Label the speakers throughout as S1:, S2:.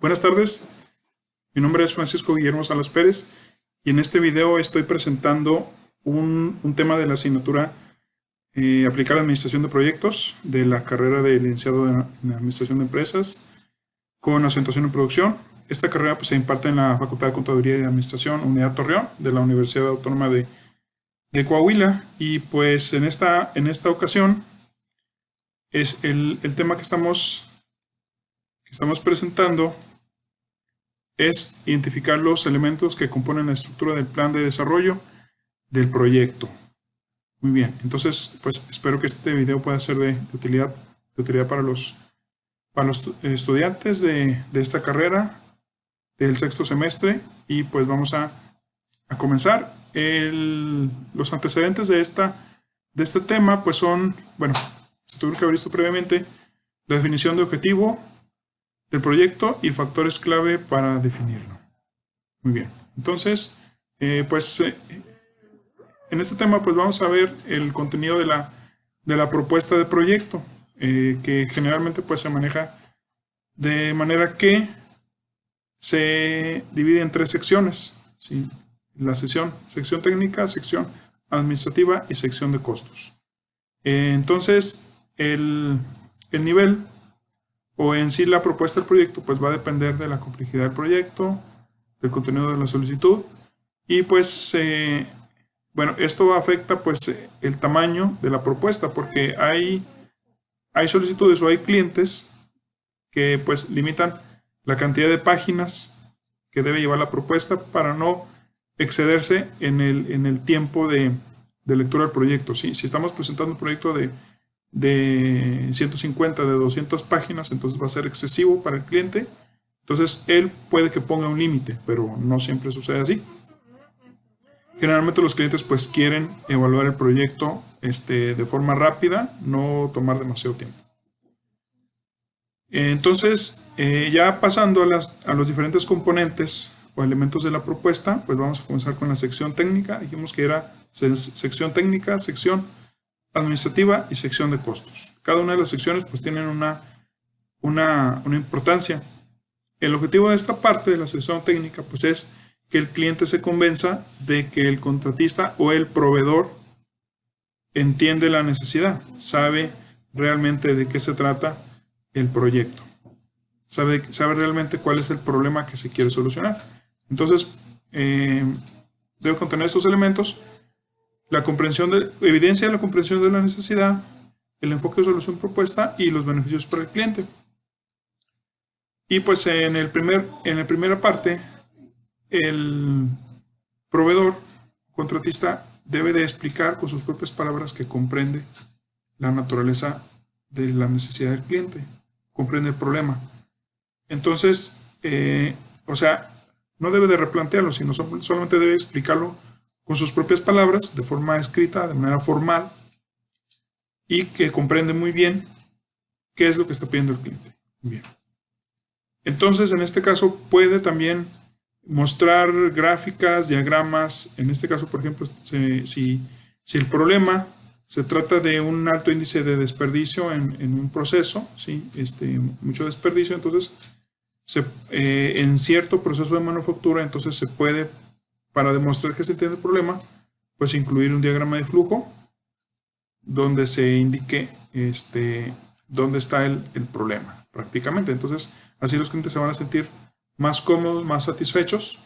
S1: Buenas tardes, mi nombre es Francisco Guillermo Salas Pérez y en este video estoy presentando un tema de la asignatura Aplicar Administración de Proyectos de la carrera de licenciado en Administración de Empresas con acentuación en producción. Esta carrera pues, se imparte en la Facultad de Contaduría y Administración, Unidad Torreón, de la Universidad Autónoma de Coahuila. Y pues en esta ocasión es el tema que estamos presentando es identificar los elementos que componen la estructura del plan de desarrollo del proyecto. Muy bien, entonces pues espero que este video pueda ser de utilidad para los estudiantes de esta carrera del sexto semestre y pues vamos a comenzar. Los antecedentes de este tema pues son, bueno, se tuvo que haber visto previamente la definición de objetivo del proyecto y factores clave para definirlo. Muy bien, entonces, en este tema pues vamos a ver el contenido de la propuesta de proyecto, que generalmente pues se maneja de manera que se divide en tres secciones, ¿sí? La sección técnica, sección administrativa y sección de costos. Entonces, el nivel o en sí la propuesta del proyecto pues va a depender de la complejidad del proyecto, del contenido de la solicitud y pues bueno, esto afecta pues el tamaño de la propuesta porque hay solicitudes o hay clientes que pues limitan la cantidad de páginas que debe llevar la propuesta para no excederse en el tiempo de lectura del proyecto. ¿Sí? Si estamos presentando un proyecto de 150, de 200 páginas, entonces va a ser excesivo para el cliente. Entonces, él puede que ponga un límite, pero no siempre sucede así. Generalmente los clientes pues quieren evaluar el proyecto de forma rápida, no tomar demasiado tiempo. Entonces, ya pasando a los diferentes componentes o elementos de la propuesta, pues vamos a comenzar con la sección técnica. Dijimos que era sección técnica, sección administrativa y sección de costos. Cada una de las secciones pues tienen una importancia. El objetivo de esta parte de la sección técnica pues es que el cliente se convenza de que el contratista o el proveedor entiende la necesidad, sabe realmente de qué se trata el proyecto, sabe realmente cuál es el problema que se quiere solucionar. Entonces, debe contener estos elementos: la comprensión evidencia la comprensión de la necesidad, el enfoque de solución propuesta y los beneficios para el cliente. Y pues en la primera parte, el proveedor, contratista, debe de explicar con sus propias palabras que comprende la naturaleza de la necesidad del cliente, comprende el problema. Entonces, o sea, no debe de replantearlo, sino solamente debe explicarlo con sus propias palabras, de forma escrita, de manera formal, y que comprende muy bien qué es lo que está pidiendo el cliente. Bien. Entonces, en este caso, puede también mostrar gráficas, diagramas. En este caso, por ejemplo, si el problema se trata de un alto índice de desperdicio en un proceso, ¿sí? Mucho desperdicio, entonces, en cierto proceso de manufactura, entonces se puede, para demostrar que se entiende el problema, pues incluir un diagrama de flujo donde se indique dónde está el problema, prácticamente. Entonces, así los clientes se van a sentir más cómodos, más satisfechos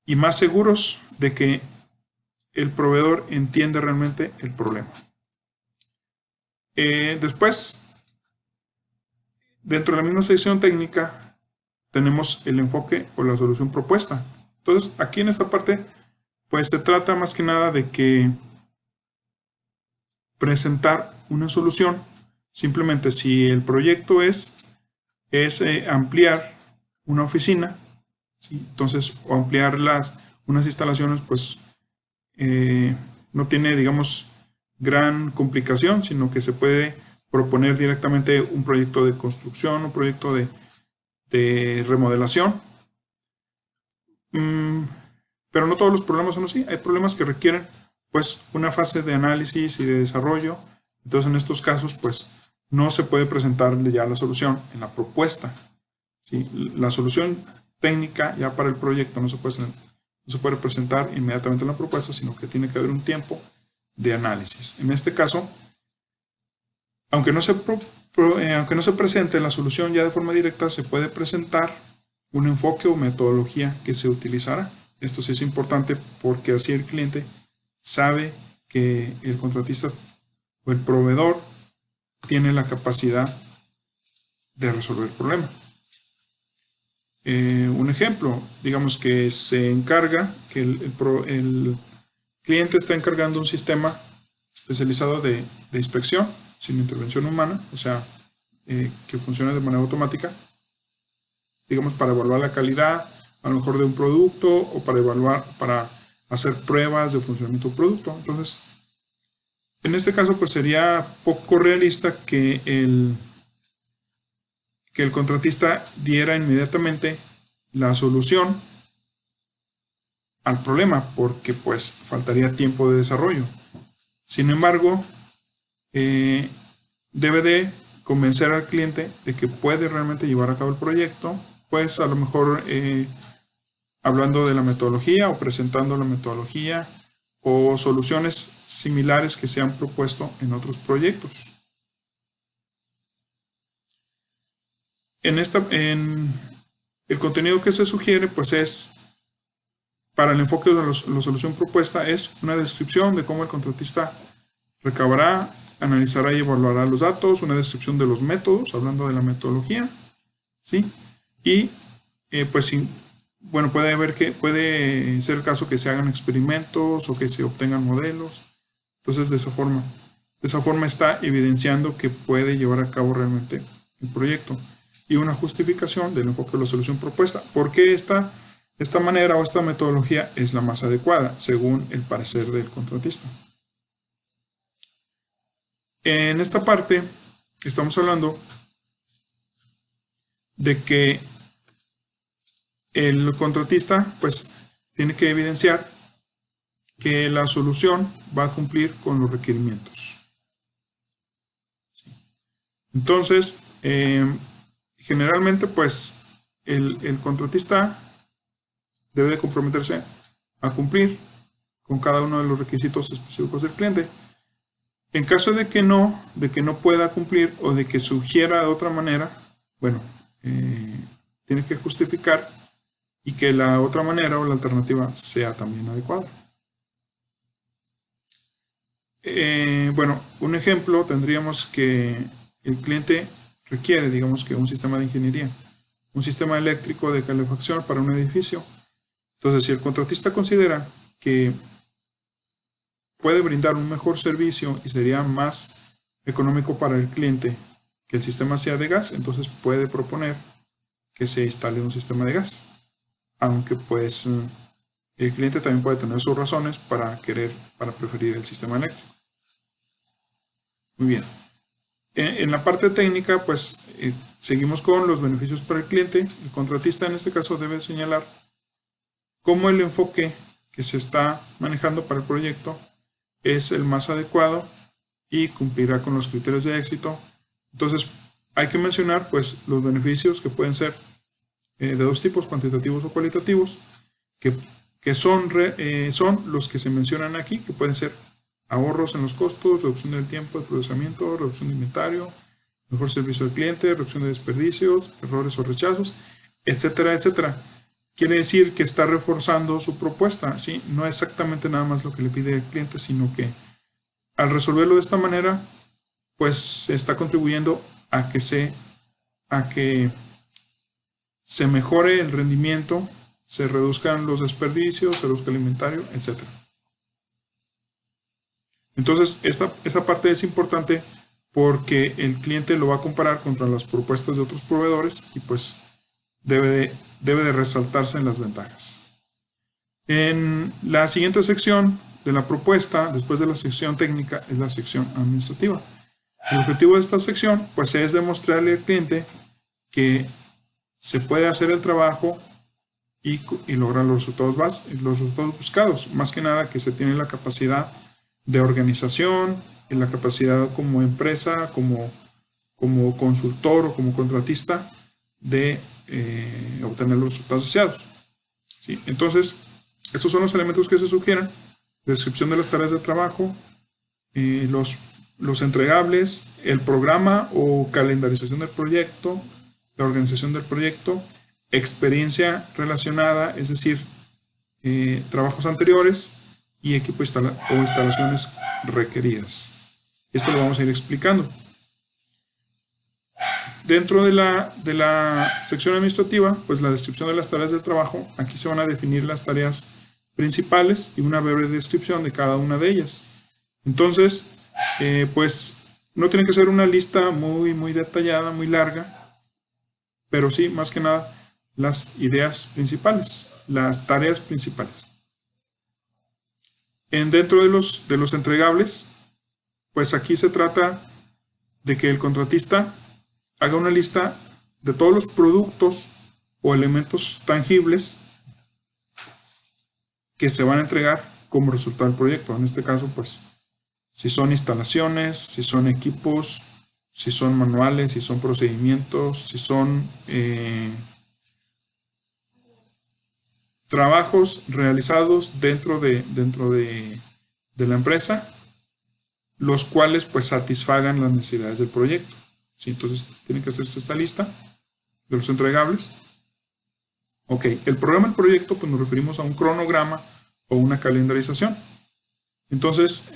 S1: y más seguros de que el proveedor entiende realmente el problema. Después, dentro de la misma sección técnica, tenemos el enfoque o la solución propuesta. Entonces, aquí en esta parte, pues se trata más que nada de que presentar una solución. Simplemente si el proyecto es ampliar una oficina, ¿sí? Entonces, o ampliar unas instalaciones, pues no tiene, digamos, gran complicación, sino que se puede proponer directamente un proyecto de construcción, un proyecto de remodelación. Pero no todos los problemas son así. Hay problemas que requieren pues una fase de análisis y de desarrollo. Entonces en estos casos pues no se puede presentarle ya la solución en la propuesta, ¿sí? La solución técnica ya para el proyecto no se puede presentar inmediatamente en la propuesta, sino que tiene que haber un tiempo de análisis. En este caso, aunque no se presente la solución ya de forma directa, se puede presentar un enfoque o metodología que se utilizará. Esto sí es importante porque así el cliente sabe que el contratista o el proveedor tiene la capacidad de resolver el problema. Un ejemplo, digamos que se encarga, que el cliente está encargando un sistema especializado de inspección sin intervención humana, o sea, que funcione de manera automática, digamos, para evaluar la calidad, a lo mejor de un producto o para hacer pruebas de funcionamiento de un producto. Entonces, en este caso, pues sería poco realista que el contratista diera inmediatamente la solución al problema, porque pues faltaría tiempo de desarrollo. Sin embargo, debe de convencer al cliente de que puede realmente llevar a cabo el proyecto, pues a lo mejor hablando de la metodología o presentando la metodología o soluciones similares que se han propuesto en otros proyectos. En el contenido que se sugiere, pues es, para el enfoque de la solución propuesta, es una descripción de cómo el contratista recabará, analizará y evaluará los datos, una descripción de los métodos, hablando de la metodología, ¿sí? Y pues bueno, puede ser el caso que se hagan experimentos o que se obtengan modelos. Entonces, de esa forma está evidenciando que puede llevar a cabo realmente el proyecto. Y una justificación del enfoque de la solución propuesta. ¿Por qué esta manera o esta metodología es la más adecuada, según el parecer del contratista? En esta parte estamos hablando de que el contratista pues tiene que evidenciar que la solución va a cumplir con los requerimientos. Entonces, generalmente pues el contratista debe de comprometerse a cumplir con cada uno de los requisitos específicos del cliente. En caso de que no pueda cumplir o de que sugiera de otra manera, bueno, tiene que justificar y que la otra manera o la alternativa sea también adecuada. Bueno, un ejemplo tendríamos que el cliente requiere, digamos que un sistema de ingeniería, un sistema eléctrico de calefacción para un edificio. Entonces, si el contratista considera que puede brindar un mejor servicio y sería más económico para el cliente que el sistema sea de gas, entonces puede proponer que se instale un sistema de gas. Aunque pues el cliente también puede tener sus razones para preferir el sistema eléctrico. Muy bien. En la parte técnica, pues seguimos con los beneficios para el cliente. El contratista en este caso debe señalar cómo el enfoque que se está manejando para el proyecto es el más adecuado y cumplirá con los criterios de éxito. Entonces, hay que mencionar pues los beneficios que pueden ser de dos tipos, cuantitativos o cualitativos, que son los que se mencionan aquí, que pueden ser ahorros en los costos, reducción del tiempo de procesamiento, reducción de inventario, mejor servicio al cliente, reducción de desperdicios, errores o rechazos, etcétera, etcétera. Quiere decir que está reforzando su propuesta, ¿sí? No exactamente nada más lo que le pide el cliente, sino que al resolverlo de esta manera, pues se está contribuyendo a que se mejore el rendimiento, se reduzcan los desperdicios, se reduzca el inventario, etc. Entonces, esa parte es importante porque el cliente lo va a comparar contra las propuestas de otros proveedores y pues debe de resaltarse en las ventajas. En la siguiente sección de la propuesta, después de la sección técnica, es la sección administrativa. El objetivo de esta sección pues es demostrarle al cliente que se puede hacer el trabajo y lograr los resultados buscados. Más que nada que se tiene la capacidad de organización, y la capacidad como empresa, como consultor o como contratista de obtener los resultados deseados. ¿Sí? Entonces, estos son los elementos que se sugieren: descripción de las tareas de trabajo, los entregables, el programa o calendarización del proyecto, la organización del proyecto, experiencia relacionada, es decir, trabajos anteriores, y equipo o instalaciones requeridas. Esto lo vamos a ir explicando. Dentro de la sección administrativa, pues la descripción de las tareas del trabajo, aquí se van a definir las tareas principales y una breve descripción de cada una de ellas. Entonces, pues no tiene que ser una lista muy detallada, muy larga, pero sí, más que nada, las ideas principales, las tareas principales. Dentro de los entregables, pues aquí se trata de que el contratista haga una lista de todos los productos o elementos tangibles que se van a entregar como resultado del proyecto. En este caso, pues, si son instalaciones, si son equipos, si son manuales, si son procedimientos, si son trabajos realizados dentro de la empresa, los cuales pues satisfagan las necesidades del proyecto. ¿Sí? Entonces tiene que hacerse esta lista de los entregables. Ok, el programa del proyecto, pues nos referimos a un cronograma o una calendarización. Entonces,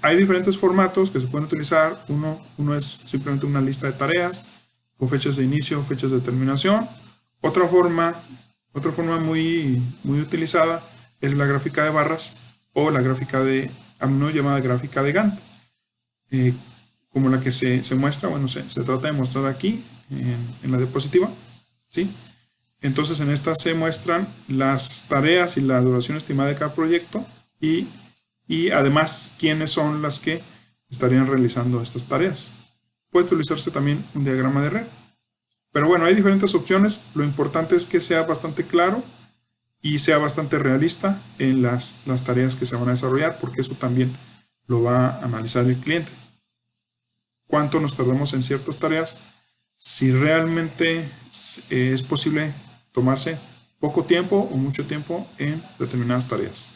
S1: hay diferentes formatos que se pueden utilizar. Uno es simplemente una lista de tareas con fechas de inicio, fechas de terminación. Otra forma muy utilizada es la gráfica de barras o la gráfica llamada gráfica de Gantt, como la que se muestra. Bueno, se trata de mostrar aquí en la diapositiva, ¿sí? Entonces, en esta se muestran las tareas y la duración estimada de cada proyecto y además quiénes son las que estarían realizando estas tareas. Puede utilizarse también un diagrama de red. Pero bueno, hay diferentes opciones. Lo importante es que sea bastante claro y sea bastante realista en las tareas que se van a desarrollar, porque eso también lo va a analizar el cliente. ¿Cuánto nos tardamos en ciertas tareas? Si realmente es posible tomarse poco tiempo o mucho tiempo en determinadas tareas.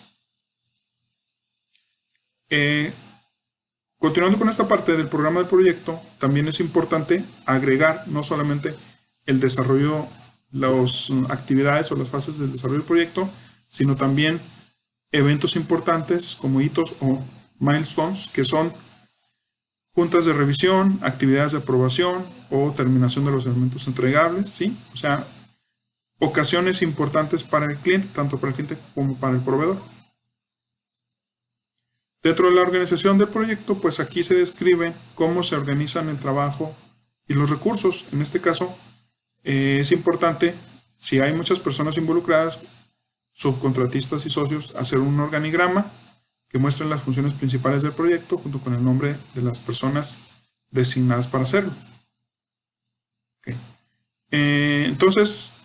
S1: Continuando con esta parte del programa del proyecto, también es importante agregar no solamente el desarrollo, las actividades o las fases del desarrollo del proyecto, sino también eventos importantes como hitos o milestones, que son juntas de revisión, actividades de aprobación o terminación de los elementos entregables, ¿sí? O sea, ocasiones importantes para el cliente, tanto para el cliente como para el proveedor. Dentro de la organización del proyecto, pues aquí se describe cómo se organizan el trabajo y los recursos. En este caso, es importante, si hay muchas personas involucradas, subcontratistas y socios, hacer un organigrama que muestre las funciones principales del proyecto junto con el nombre de las personas designadas para hacerlo. Okay. Entonces,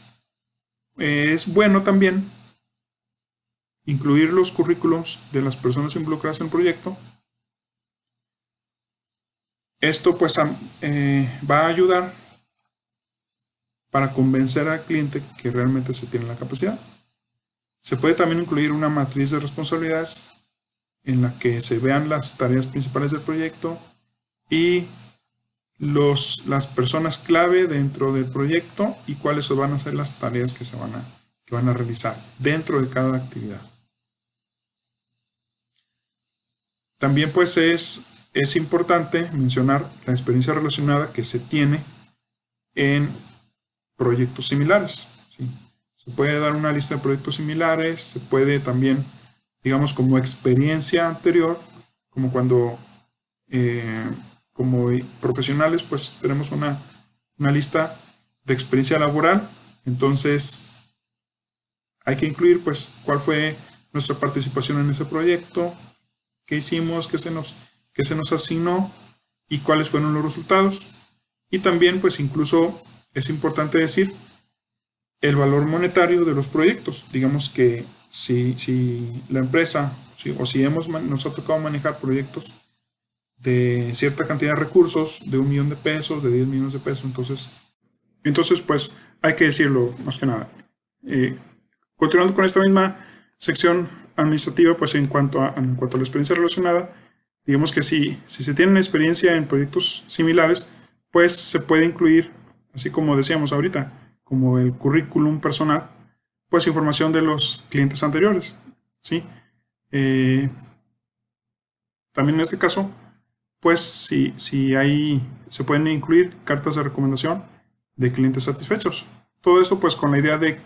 S1: es bueno también incluir los currículums de las personas involucradas en el proyecto. Esto pues va a ayudar para convencer al cliente que realmente se tiene la capacidad. Se puede también incluir una matriz de responsabilidades en la que se vean las tareas principales del proyecto y las personas clave dentro del proyecto y cuáles van a ser las tareas que van a realizar dentro de cada actividad. También pues es importante mencionar la experiencia relacionada que se tiene en proyectos similares, ¿sí? Se puede dar una lista de proyectos similares, se puede también, digamos, como experiencia anterior, como cuando como profesionales pues tenemos una lista de experiencia laboral. Entonces hay que incluir pues cuál fue nuestra participación en ese proyecto, qué hicimos, qué se nos asignó y cuáles fueron los resultados. Y también pues incluso es importante decir el valor monetario de los proyectos. Digamos que si la empresa o si nos ha tocado manejar proyectos de cierta cantidad de recursos, de 1 millón de pesos, de 10 millones de pesos, entonces Entonces, pues hay que decirlo más que nada. Continuando con esta misma sección administrativa, pues en cuanto a la experiencia relacionada, digamos que si se tiene experiencia en proyectos similares, pues se puede incluir, así como decíamos ahorita, como el currículum personal, pues información de los clientes anteriores, ¿sí? También en este caso, pues si hay, se pueden incluir cartas de recomendación de clientes satisfechos. Todo esto pues con la idea de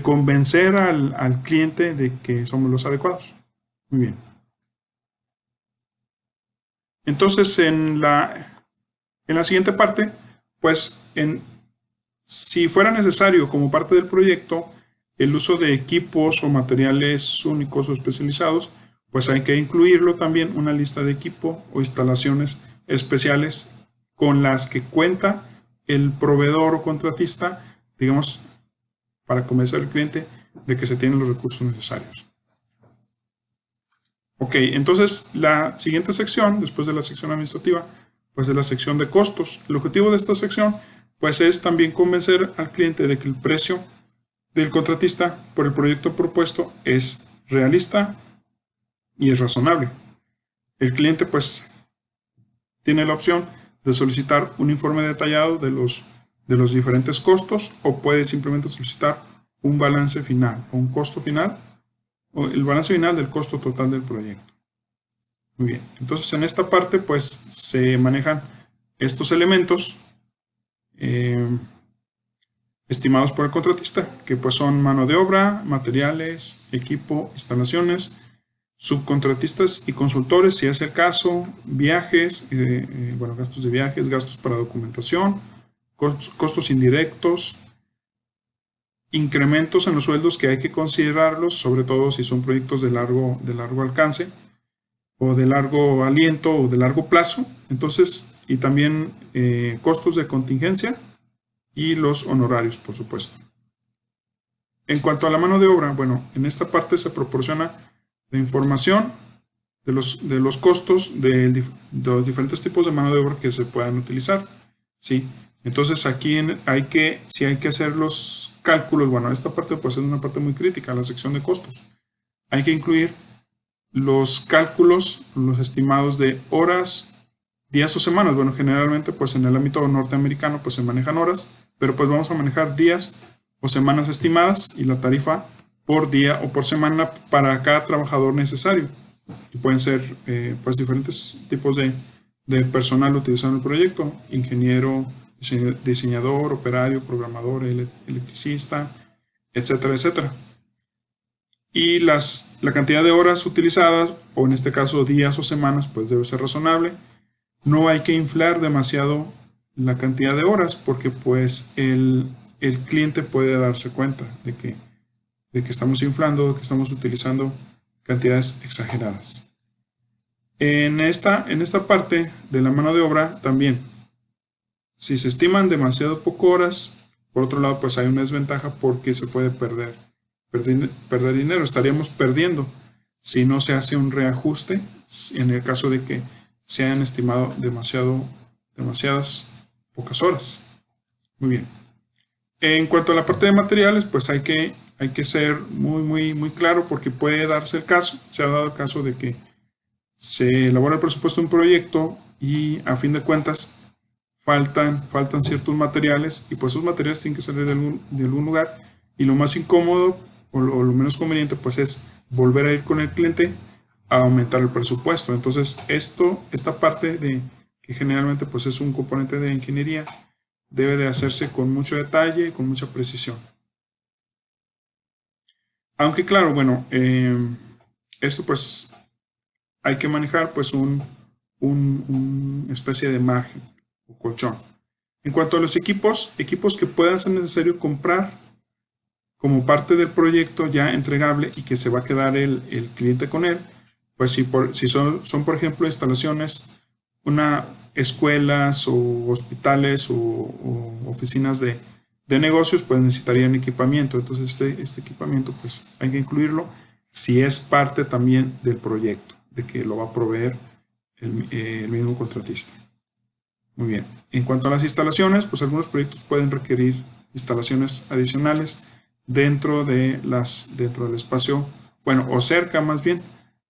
S1: convencer al cliente de que somos los adecuados. Muy bien. Entonces en la siguiente parte, pues si fuera necesario como parte del proyecto el uso de equipos o materiales únicos o especializados, pues hay que incluirlo también una lista de equipo o instalaciones especiales con las que cuenta el proveedor o contratista, digamos, para convencer al cliente de que se tienen los recursos necesarios. Ok, entonces la siguiente sección, después de la sección administrativa, pues es la sección de costos. El objetivo de esta sección, pues es también convencer al cliente de que el precio del contratista por el proyecto propuesto es realista y es razonable. El cliente, pues, tiene la opción de solicitar un informe detallado de los diferentes costos o puede simplemente solicitar un balance final o un costo final o el balance final del costo total del proyecto. Muy bien, entonces en esta parte pues se manejan estos elementos estimados por el contratista, que pues son mano de obra, materiales, equipo, instalaciones, subcontratistas y consultores, si es el caso, viajes, bueno, gastos de viajes, gastos para documentación, costos indirectos, incrementos en los sueldos que hay que considerarlos, sobre todo si son proyectos de largo alcance o de largo aliento o de largo plazo. Entonces, y también costos de contingencia y los honorarios, por supuesto. En cuanto a la mano de obra, bueno, en esta parte se proporciona la información de los costos de los diferentes tipos de mano de obra que se puedan utilizar, ¿sí? Entonces aquí si hay que hacer los cálculos, bueno, esta parte pues es una parte muy crítica, la sección de costos. Hay que incluir los cálculos, los estimados de horas, días o semanas. Bueno, generalmente pues en el ámbito norteamericano pues se manejan horas, pero pues vamos a manejar días o semanas estimadas y la tarifa por día o por semana para cada trabajador necesario. Y pueden ser pues diferentes tipos de personal utilizando el proyecto: ingeniero, diseñador, operario, programador, electricista, etcétera, etcétera. Y la cantidad de horas utilizadas, o en este caso días o semanas, pues debe ser razonable. No hay que inflar demasiado la cantidad de horas porque pues el cliente puede darse cuenta de que estamos inflando, de que estamos utilizando cantidades exageradas. En esta parte de la mano de obra también, si se estiman demasiado poco horas, por otro lado pues hay una desventaja porque se puede perder dinero, estaríamos perdiendo si no se hace un reajuste en el caso de que se hayan estimado demasiadas pocas horas. Muy bien. En cuanto a la parte de materiales, pues hay que ser muy claro porque puede darse el caso, se ha dado el caso de que se elabora el presupuesto de un proyecto y a fin de cuentas faltan ciertos materiales y pues esos materiales tienen que salir de algún lugar y lo más incómodo o lo menos conveniente pues es volver a ir con el cliente a aumentar el presupuesto. Entonces esta parte de que generalmente pues es un componente de ingeniería debe de hacerse con mucho detalle y con mucha precisión. Aunque claro, bueno, esto pues hay que manejar pues una especie de margen o colchón. En cuanto a los equipos que puedan ser necesario comprar como parte del proyecto ya entregable y que se va a quedar el cliente con él, pues si son por ejemplo instalaciones, escuelas o hospitales o oficinas de negocios, pues necesitarían equipamiento. Entonces este equipamiento pues hay que incluirlo si es parte también del proyecto, de que lo va a proveer el mismo contratista. Muy bien. En cuanto a las instalaciones, pues algunos proyectos pueden requerir instalaciones adicionales dentro del espacio, bueno, o cerca más bien,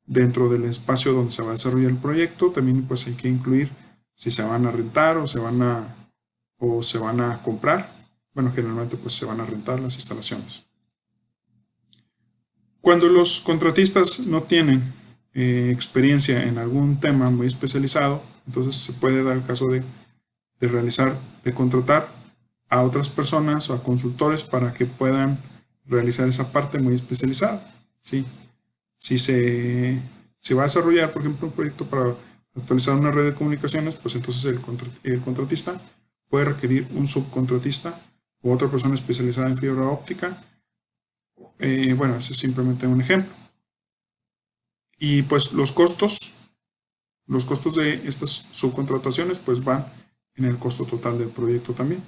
S1: dentro del espacio donde se va a desarrollar el proyecto. También pues hay que incluir si se van a rentar o se van a comprar. Bueno, generalmente pues se van a rentar las instalaciones. Cuando los contratistas no tienen experiencia en algún tema muy especializado, entonces se puede dar el caso de contratar a otras personas o a consultores para que puedan realizar esa parte muy especializada. ¿Sí? Si se va a desarrollar, por ejemplo, un proyecto para actualizar una red de comunicaciones, pues entonces el contratista puede requerir un subcontratista o otra persona especializada en fibra óptica. Bueno, ese es simplemente un ejemplo. Y pues los costos de estas subcontrataciones pues van en el costo total del proyecto también.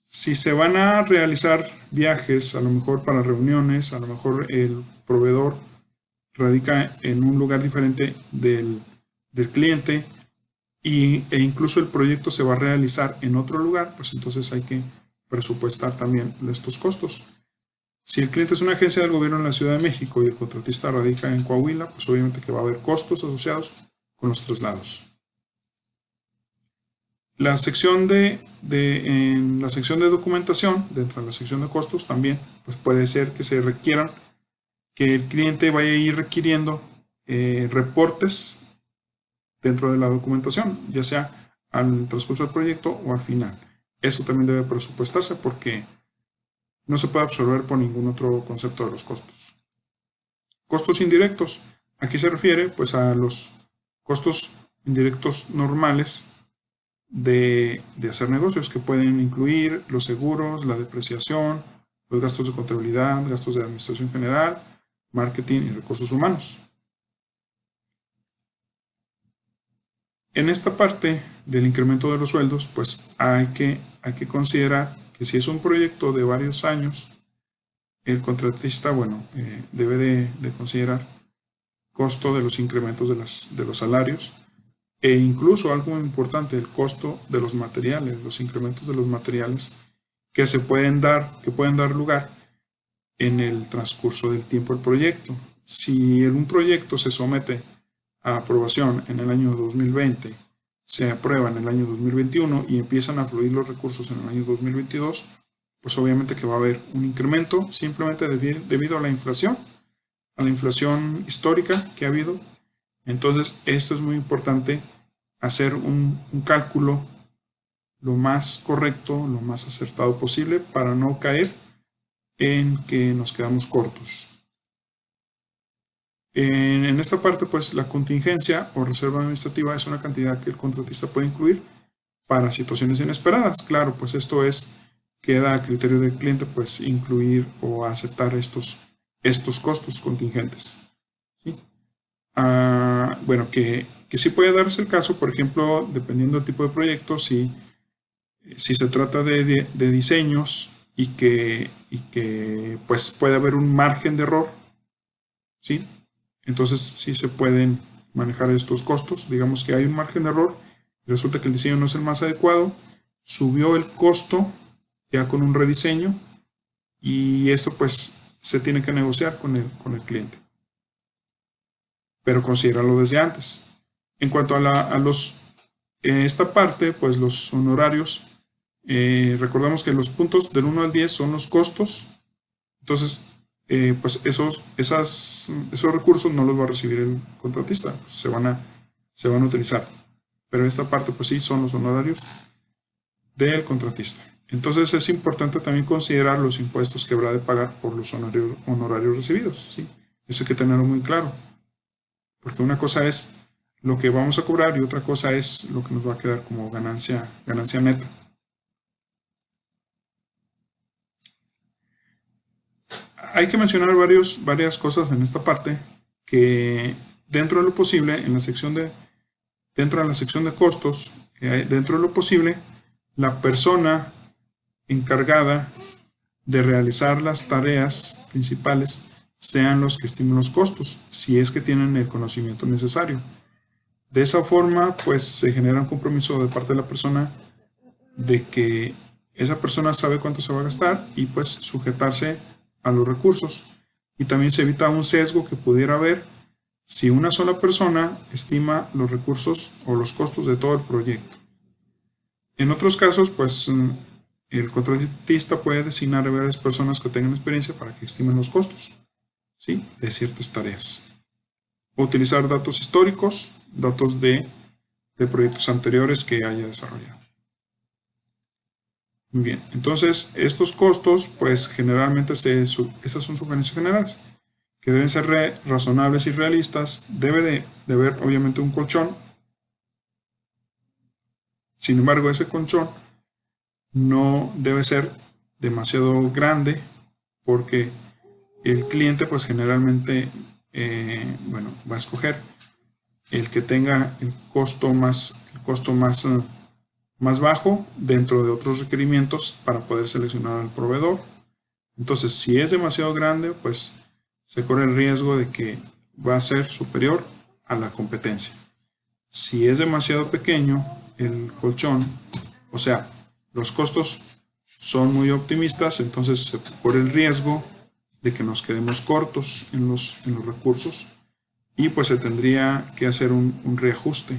S1: Si se van a realizar viajes, a lo mejor para reuniones, a lo mejor el proveedor radica en un lugar diferente del cliente e incluso el proyecto se va a realizar en otro lugar, pues entonces hay que presupuestar también estos costos. Si el cliente es una agencia del gobierno en la Ciudad de México y el contratista radica en Coahuila, pues obviamente que va a haber costos asociados con los traslados. La sección en la sección de documentación, dentro de la sección de costos, también pues puede ser que se requieran que el cliente vaya a ir requiriendo reportes dentro de la documentación, ya sea al transcurso del proyecto o al final. Eso también debe presupuestarse porque no se puede absorber por ningún otro concepto de los costos. Costos indirectos. Aquí se refiere pues a los costos indirectos normales de hacer negocios, que pueden incluir los seguros, la depreciación, los gastos de contabilidad, gastos de administración general, marketing y recursos humanos. En esta parte del incremento de los sueldos, pues hay que considerar que si es un proyecto de varios años, el contratista, bueno, debe de considerar costo de los incrementos de los salarios e incluso algo importante, el costo de los materiales, los incrementos de los materiales que pueden dar lugar en el transcurso del tiempo del proyecto. Si un proyecto se somete a aprobación en el año 2020, se aprueba en el año 2021 y empiezan a fluir los recursos en el año 2022, pues obviamente que va a haber un incremento simplemente debido a la inflación histórica que ha habido. Entonces, esto es muy importante, hacer un cálculo lo más correcto, lo más acertado posible para no caer en que nos quedamos cortos. En esta parte, pues la contingencia o reserva administrativa es una cantidad que el contratista puede incluir para situaciones inesperadas. Claro, pues esto queda a criterio del cliente, pues incluir o aceptar estos costos contingentes. ¿Sí? Bueno, que sí puede darse el caso, por ejemplo, dependiendo del tipo de proyecto, si se trata de diseños y que pues puede haber un margen de error, ¿sí? Entonces sí se pueden manejar estos costos. Digamos que hay un margen de error y resulta que el diseño no es el más adecuado, subió el costo ya con un rediseño y esto pues se tiene que negociar con el cliente. Pero considéralo desde antes. En cuanto a esta parte, pues los honorarios, recordamos que los puntos del 1 al 10 son los costos. Entonces, pues esos recursos no los va a recibir el contratista, pues se van a utilizar. Pero esta parte, pues sí, son los honorarios del contratista. Entonces es importante también considerar los impuestos que habrá de pagar por los honorarios recibidos. ¿Sí? Eso hay que tenerlo muy claro. Porque una cosa es lo que vamos a cobrar y otra cosa es lo que nos va a quedar como ganancia neta. Hay que mencionar varias cosas en esta parte que dentro de lo posible, dentro de la sección de costos, dentro de lo posible, la persona encargada de realizar las tareas principales sean los que estimen los costos, si es que tienen el conocimiento necesario. De esa forma, pues se genera un compromiso de parte de la persona de que esa persona sabe cuánto se va a gastar y pues sujetarse a los recursos. Y también se evita un sesgo que pudiera haber si una sola persona estima los recursos o los costos de todo el proyecto. En otros casos, pues el contratista puede designar a varias personas que tengan experiencia para que estimen los costos, ¿sí?, de ciertas tareas. Utilizar datos históricos, datos de proyectos anteriores que haya desarrollado. Muy bien, entonces estos costos, pues generalmente esas son sugerencias generales, que deben ser razonables y realistas. Debe de haber obviamente un colchón. Sin embargo, ese colchón no debe ser demasiado grande, porque el cliente pues generalmente va a escoger el que tenga el costo más bajo dentro de otros requerimientos para poder seleccionar al proveedor. Entonces, si es demasiado grande, pues se corre el riesgo de que va a ser superior a la competencia. Si es demasiado pequeño el colchón, o sea, los costos son muy optimistas, entonces se corre el riesgo de que nos quedemos cortos en los recursos y pues se tendría que hacer un reajuste.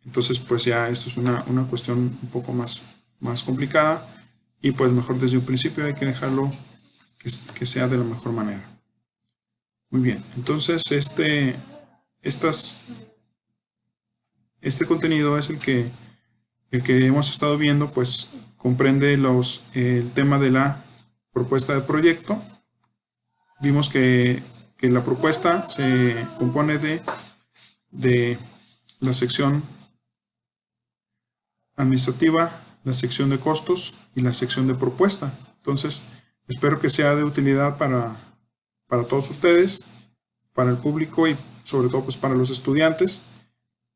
S1: Entonces pues ya esto es una cuestión un poco más complicada y pues mejor desde un principio hay que dejarlo que sea de la mejor manera. Muy bien, entonces este contenido es el que hemos estado viendo, pues comprende el tema de la propuesta de proyecto. Vimos que la propuesta se compone de la sección administrativa, la sección de costos y la sección de propuesta. Entonces, espero que sea de utilidad para todos ustedes, para el público y sobre todo pues para los estudiantes.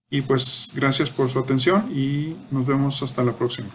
S1: Y pues gracias por su atención y nos vemos hasta la próxima.